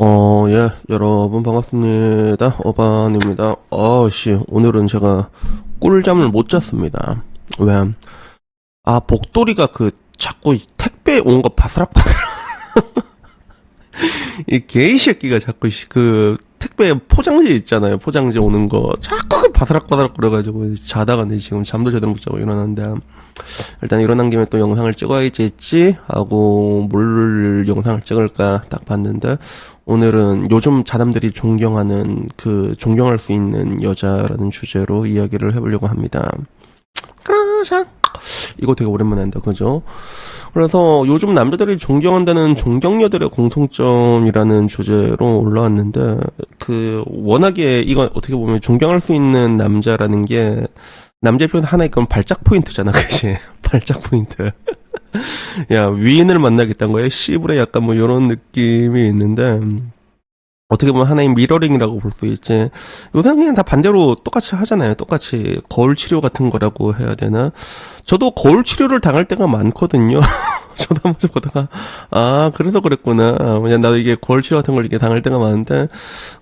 예, 여러분 반갑습니다. 어반입니다. 오늘은 제가 꿀잠을 못 잤습니다. 왜? 복돌이가 자꾸 택배 온 거 바스락바스락. 이 개이 새끼가 자꾸 택배 포장지 있잖아요. 포장지 오는 거 자꾸 바스락바스락 그래가지고 자다가 지금 잠도 제대로 못 자고 일어났는데 일단 일어난 김에 또 영상을 찍어야지 하고 뭘 영상을 찍을까 딱 봤는데 오늘은 요즘 자남들이 존경할 수 있는 여자라는 주제로 이야기를 해보려고 합니다. 그러자 이거 되게 오랜만에 한다, 그죠? 그래서 요즘 남자들이 존경한다는 존경녀들의 공통점이라는 주제로 올라왔는데 워낙에 이건 어떻게 보면 존경할 수 있는 남자라는 게 남자의 표현 하나의 그건 발작 포인트잖아, 그치? 발작 포인트. 야, 위인을 만나겠다는 거야? 씨부레 약간 뭐 요런 느낌이 있는데, 어떻게 보면 하나의 미러링이라고 볼 수 있지. 요새는 그냥 다 반대로 똑같이 하잖아요. 똑같이 거울 치료 같은 거라고 해야 되나? 저도 거울 치료를 당할 때가 많거든요. 저도 한 번씩 보다가 그래서 그랬구나. 그냥 나도 이게 거울 치료 같은 걸 이렇게 당할 때가 많은데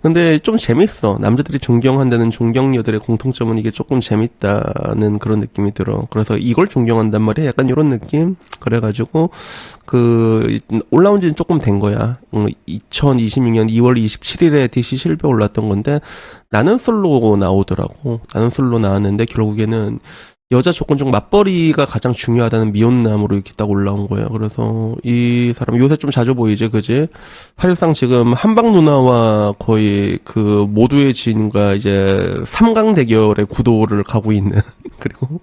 근데 좀 재밌어. 남자들이 존경한다는 존경녀들의 공통점은 이게 조금 재밌다는 그런 느낌이 들어. 그래서 이걸 존경한단 말이야. 약간 이런 느낌. 그래가지고 올라온 지는 조금 된 거야. 2026년 2월 27일에 DC 실버 올랐던 건데 나는 솔로 나오더라고. 나는 솔로 나왔는데 결국에는 여자 조건 중 맞벌이가 가장 중요하다는 미혼남으로 이렇게 딱 올라온 거예요. 그래서 이 사람 요새 좀 자주 보이지, 그지? 사실상 지금 한방 누나와 거의 모두의 지인과 이제 3강 대결의 구도를 가고 있는 그리고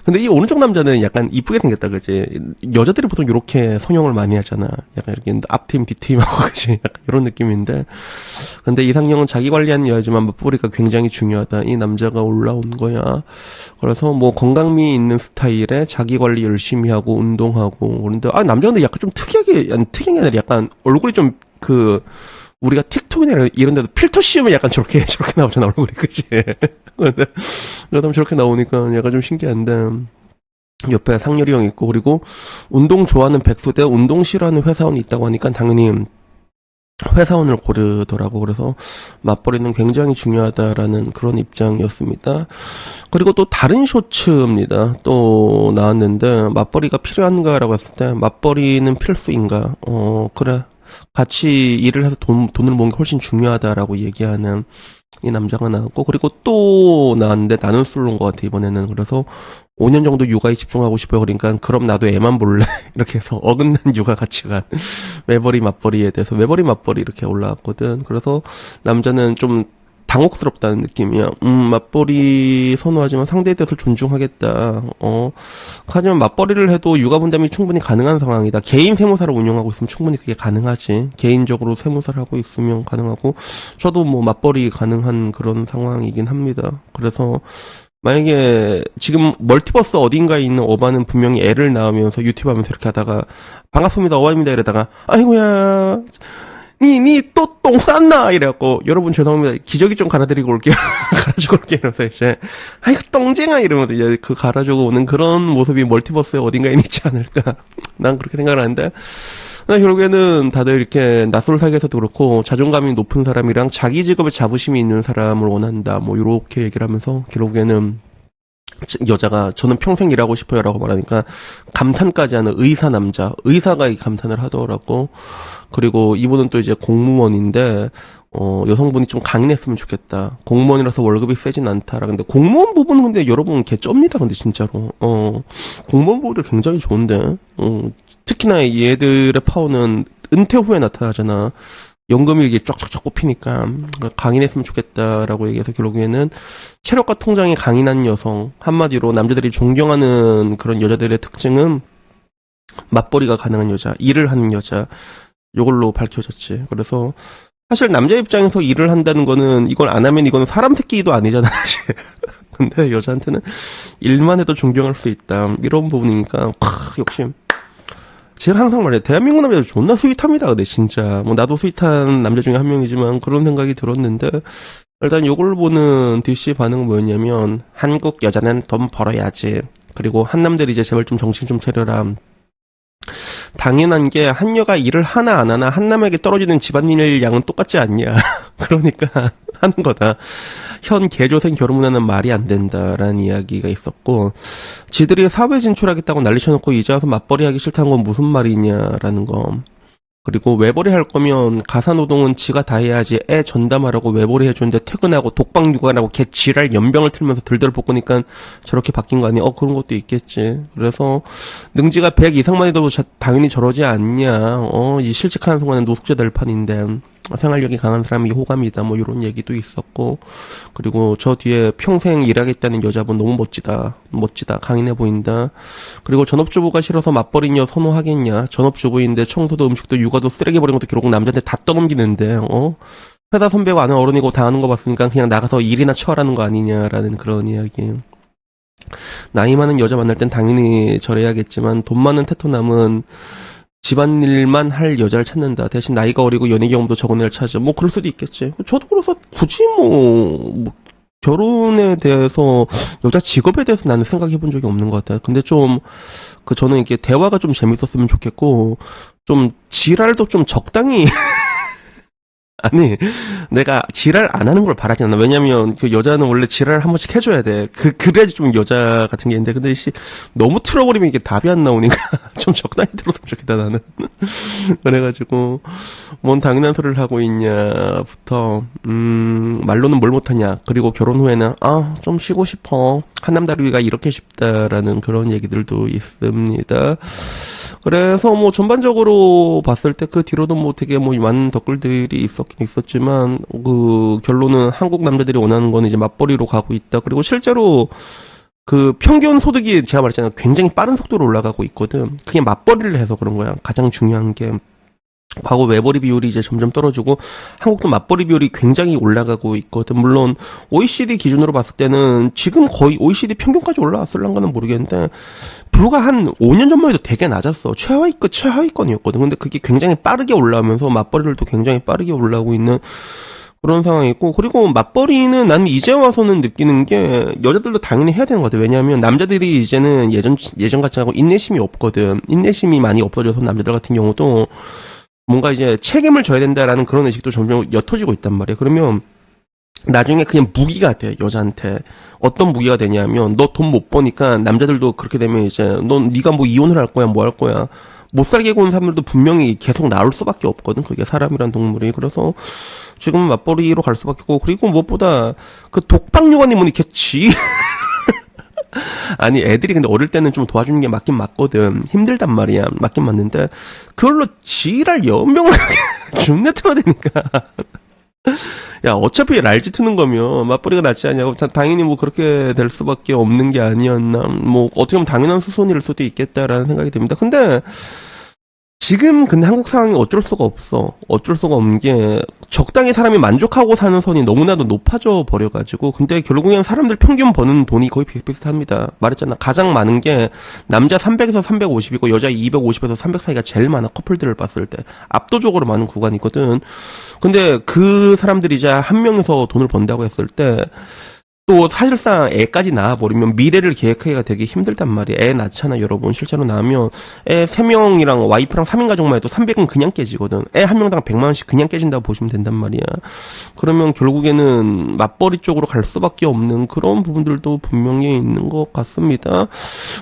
근데 이 오른쪽 남자는 약간 이쁘게 생겼다, 그지? 여자들이 보통 이렇게 성형을 많이 하잖아. 약간 이렇게 앞팀, 뒷팀하고, 그지? 약간 이런 느낌인데. 근데 이상형은 자기 관리하는 여자지만 맞벌이가 굉장히 중요하다. 이 남자가 올라온 거야. 그래서 뭐 건강미 있는 스타일에 자기 관리 열심히 하고 운동하고. 그런데, 남자 근데 약간 좀 특이한 게 아니라 약간 얼굴이 좀 우리가 틱톡이나 이런 데도 필터 씌우면 약간 저렇게 나오잖아, 얼굴이. 그지? 근데 그러다 저렇게 나오니까 약간 좀 신기한데 옆에 상렬이 형 있고 그리고 운동 좋아하는 백수대 운동 싫어하는 회사원이 있다고 하니까 당연히 회사원을 고르더라고. 그래서 맞벌이는 굉장히 중요하다라는 그런 입장이었습니다. 그리고 또 다른 쇼츠입니다. 또 나왔는데 맞벌이가 필요한가라고 했을 때 맞벌이는 필수인가? 그래. 같이 일을 해서 돈을 모으는 게 훨씬 중요하다라고 얘기하는 이 남자가 나왔고, 그리고 또 나왔는데 나는 솔로인 것 같아, 이번에는. 그래서 5년 정도 육아에 집중하고 싶어요. 그러니까, 그럼 나도 애만 볼래? 이렇게 해서 어긋난 육아 가치관. 외벌이, 맞벌이에 대해서. 외벌이, 맞벌이 이렇게 올라왔거든. 그래서 남자는 좀 당혹스럽다는 느낌이야. 맞벌이 선호하지만 상대에 대해서 존중하겠다. 하지만 맞벌이를 해도 육아 분담이 충분히 가능한 상황이다. 개인 세무사를 운영하고 있으면 충분히 그게 가능하지. 개인적으로 세무사를 하고 있으면 가능하고, 저도 뭐 맞벌이 가능한 그런 상황이긴 합니다. 그래서 만약에 지금 멀티버스 어딘가에 있는 어반은 분명히 애를 낳으면서 유튜브 하면서 이렇게 하다가 반갑습니다 어반입니다 이러다가 아이고야 니 또 똥 쌌나? 이래갖고, 여러분 죄송합니다. 기저귀 좀 갈아드리고 올게요. 갈아주고 올게요. 이러면서 이제, 아이고, 똥쟁아! 이러면서 이제 갈아주고 오는 그런 모습이 멀티버스에 어딘가에 있지 않을까. 난 그렇게 생각을 하는데, 결국에는 다들 이렇게 낯설 사기에서도 그렇고, 자존감이 높은 사람이랑 자기 직업에 자부심이 있는 사람을 원한다. 뭐, 요렇게 얘기를 하면서, 결국에는, 여자가 저는 평생 일하고 싶어요 라고 말하니까 감탄까지 하는 의사가 감탄을 하더라고. 그리고 이분은 또 이제 공무원인데 여성분이 좀 강인했으면 좋겠다. 공무원이라서 월급이 세진 않다라. 근데 공무원 부분은 근데 여러분 개쩝니다. 근데 진짜로 공무원 부분들 굉장히 좋은데 특히나 얘들의 파워는 은퇴 후에 나타나잖아. 연금이 이게 쫙쫙쫙 꼽히니까 강인했으면 좋겠다라고 얘기해서 결국에는 체력과 통장이 강인한 여성, 한마디로 남자들이 존경하는 그런 여자들의 특징은 맞벌이가 가능한 여자, 일을 하는 여자, 요걸로 밝혀졌지. 그래서 사실 남자 입장에서 일을 한다는 거는 이걸 안 하면 이거는 사람 새끼도 아니잖아 사실. 근데 여자한테는 일만 해도 존경할 수 있다 이런 부분이니까 역시 제가 항상 말해요. 대한민국 남자들 존나 스윗합니다. 근데 진짜 뭐 나도 스윗한 남자 중에 한 명이지만 그런 생각이 들었는데 일단 요걸 보는 DC 반응은 뭐였냐면 한국 여자는 돈 벌어야지. 그리고 한남들이 이제 제발 좀 정신 좀 차려라. 당연한 게 한여가 일을 하나 안 하나 한남에게 떨어지는 집안일 양은 똑같지 않냐. 그러니까 하는 거다. 현 개조생 결혼 문화는 말이 안 된다라는 이야기가 있었고, 지들이 사회 진출하겠다고 난리 쳐놓고 이제 와서 맞벌이 하기 싫다는 건 무슨 말이냐라는 거. 그리고 외벌이 할 거면 가사노동은 지가 다 해야지. 애 전담하라고 외벌이 해주는데 퇴근하고 독방 육아라고 개 지랄 연병을 틀면서 들들 볶으니까 저렇게 바뀐 거 아니야? 그런 것도 있겠지. 그래서 능지가 100 이상만 해도 당연히 저러지 않냐. 이 실직하는 순간에 노숙자 될 판인데. 생활력이 강한 사람이 호감이다, 뭐 이런 얘기도 있었고, 그리고 저 뒤에 평생 일하겠다는 여자분 너무 멋지다, 강인해 보인다. 그리고 전업주부가 싫어서 맞벌이녀 선호하겠냐? 전업주부인데 청소도 음식도 육아도 쓰레기 버린 것도 결국 남자한테 다 떠넘기는데, 회사 선배고 아는 어른이고 다 하는 거 봤으니까 그냥 나가서 일이나 쳐라는 거 아니냐라는 그런 이야기. 나이 많은 여자 만날 땐 당연히 저래야겠지만 돈 많은 테토남은 집안일만 할 여자를 찾는다. 대신 나이가 어리고 연애 경험도 적은 애를 찾아. 뭐 그럴 수도 있겠지. 저도 그래서 굳이 결혼에 대해서 여자 직업에 대해서 나는 생각해 본 적이 없는 것 같아요. 근데 좀 저는 이게 대화가 좀 재밌었으면 좋겠고, 좀 지랄도 좀 적당히 아니, 내가 지랄 안 하는 걸 바라진 않아. 왜냐면, 그 여자는 원래 지랄을 한 번씩 해줘야 돼. 그래야지 좀 여자 같은 게 있는데, 근데 너무 틀어버리면 이게 답이 안 나오니까, 좀 적당히 들었으면 좋겠다, 나는. 그래가지고, 뭔 당연한 소리를 하고 있냐부터, 말로는 뭘 못하냐. 그리고 결혼 후에는, 좀 쉬고 싶어. 한남다리가 이렇게 쉽다라는 그런 얘기들도 있습니다. 그래서 뭐 전반적으로 봤을 때 그 뒤로도 뭐 되게 뭐 많은 댓글들이 있었긴 있었지만, 그 결론은 한국 남자들이 원하는 거는 이제 맞벌이로 가고 있다. 그리고 실제로 그 평균 소득이 제가 말했잖아요. 굉장히 빠른 속도로 올라가고 있거든. 그게 맞벌이를 해서 그런 거야. 가장 중요한 게. 과거 외벌이 비율이 이제 점점 떨어지고 한국도 맞벌이 비율이 굉장히 올라가고 있거든. 물론 OECD 기준으로 봤을 때는 지금 거의 OECD 평균까지 올라왔을란가는 모르겠는데 불과 한 5년 전만 해도 되게 낮았어. 최하위권이었거든. 근데 그게 굉장히 빠르게 올라오면서 맞벌이들도 굉장히 빠르게 올라오고 있는 그런 상황이 있고, 그리고 맞벌이는 난 이제 와서는 느끼는 게 여자들도 당연히 해야 되는 것 같아. 왜냐하면 남자들이 이제는 예전 같지 않고 인내심이 없거든. 인내심이 많이 없어져서 남자들 같은 경우도 뭔가 이제 책임을 져야 된다라는 그런 의식도 점점 옅어지고 있단 말이야. 그러면 나중에 그냥 무기가 돼, 여자한테. 어떤 무기가 되냐면, 너 돈 못 버니까 남자들도 그렇게 되면 이제, 네가 뭐 이혼을 할 거야, 뭐 할 거야. 못 살게 구는 사람들도 분명히 계속 나올 수밖에 없거든. 그게 사람이란 동물이. 그래서 지금은 맞벌이로 갈 수밖에 없고, 그리고 무엇보다 그 독박육아니 뭐니 걔지. 아니 애들이 근데 어릴 때는 좀 도와주는 게 맞긴 맞거든. 힘들단 말이야. 맞긴 맞는데 그걸로 지랄 연병을 준내 틀어대니까 야 어차피 랄지 트는 거면 맞벌이가 낫지 않냐고. 당연히 뭐 그렇게 될 수밖에 없는 게 아니었나. 뭐 어떻게 보면 당연한 수순일 수도 있겠다라는 생각이 듭니다. 근데 지금 근데 한국 상황이 어쩔 수가 없어. 어쩔 수가 없는 게 적당히 사람이 만족하고 사는 선이 너무나도 높아져 버려가지고, 근데 결국엔 사람들 평균 버는 돈이 거의 비슷비슷합니다. 말했잖아. 가장 많은 게 남자 300에서 350이고 여자 250에서 300 사이가 제일 많아. 커플들을 봤을 때 압도적으로 많은 구간이거든. 근데 그 사람들이 이제 한 명에서 돈을 번다고 했을 때 또 사실상 애까지 낳아버리면 미래를 계획하기가 되게 힘들단 말이야. 애 낳잖아, 여러분. 실제로 낳으면 애 3명이랑 와이프랑 3인 가족만 해도 300은 그냥 깨지거든. 애 한 명당 100만 원씩 그냥 깨진다고 보시면 된단 말이야. 그러면 결국에는 맞벌이 쪽으로 갈 수밖에 없는 그런 부분들도 분명히 있는 것 같습니다.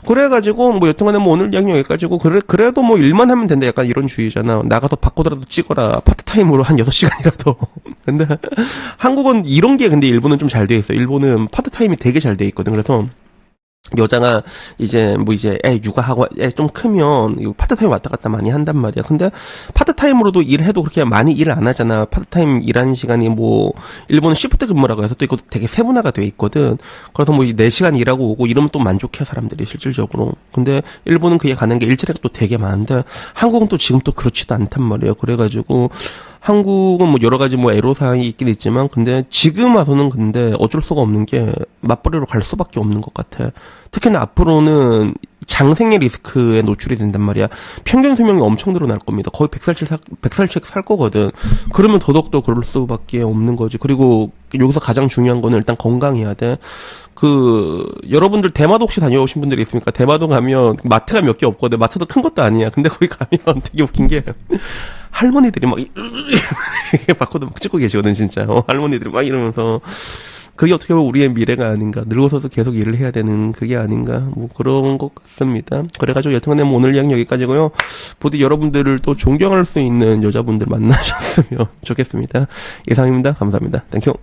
그래가지고 뭐 여튼간에 뭐 오늘 이야기 여기까지고, 그래도 뭐 일만 하면 된다, 약간 이런 주의잖아. 나가서 바꿔더라도 찍어라, 파트타임으로 한 6시간이라도. 근데 한국은 이런 게, 근데 일본은 좀 잘 돼 있어. 일본은 파트타임이 되게 잘 돼 있거든. 그래서 여자가 이제 애 육아하고 애 좀 크면 파트타임 왔다 갔다 많이 한단 말이야. 근데 파트타임으로도 일해도 그렇게 많이 일을 안 하잖아. 파트타임 일하는 시간이 뭐 일본은 시프트 근무라고 해서 또 이거 되게 세분화가 돼 있거든. 그래서 뭐 4시간 일하고 오고 이러면 또 만족해, 사람들이 실질적으로. 근데 일본은 그게 가는 게 일자리가 또 되게 많은데 한국은 또 지금 또 그렇지도 않단 말이야. 그래가지고 한국은 뭐 여러 가지 뭐 애로사항이 있긴 있지만, 근데 지금 와서는 근데 어쩔 수가 없는 게 맞벌이로 갈 수밖에 없는 것 같아. 특히나 앞으로는 장생의 리스크에 노출이 된단 말이야. 평균 수명이 엄청 늘어날 겁니다. 거의 100살씩 살 거거든. 그러면 더더욱더 그럴 수밖에 없는 거지. 그리고 여기서 가장 중요한 거는 일단 건강해야 돼. 여러분들 대마도 혹시 다녀오신 분들이 있습니까? 대마도 가면 마트가 몇 개 없거든. 마트도 큰 것도 아니야. 근데 거기 가면 되게 웃긴 게 할머니들이 막 바코드 막 찍고 계시거든, 진짜. 할머니들이 막 이러면서. 그게 어떻게 보면 우리의 미래가 아닌가. 늙어서도 계속 일을 해야 되는 그게 아닌가. 뭐 그런 것 같습니다. 그래가지고 여튼간에 뭐 오늘 이야기는 여기까지고요. 부디 여러분들을 또 존경할 수 있는 여자분들 만나셨으면 좋겠습니다. 이상입니다. 감사합니다. 땡큐.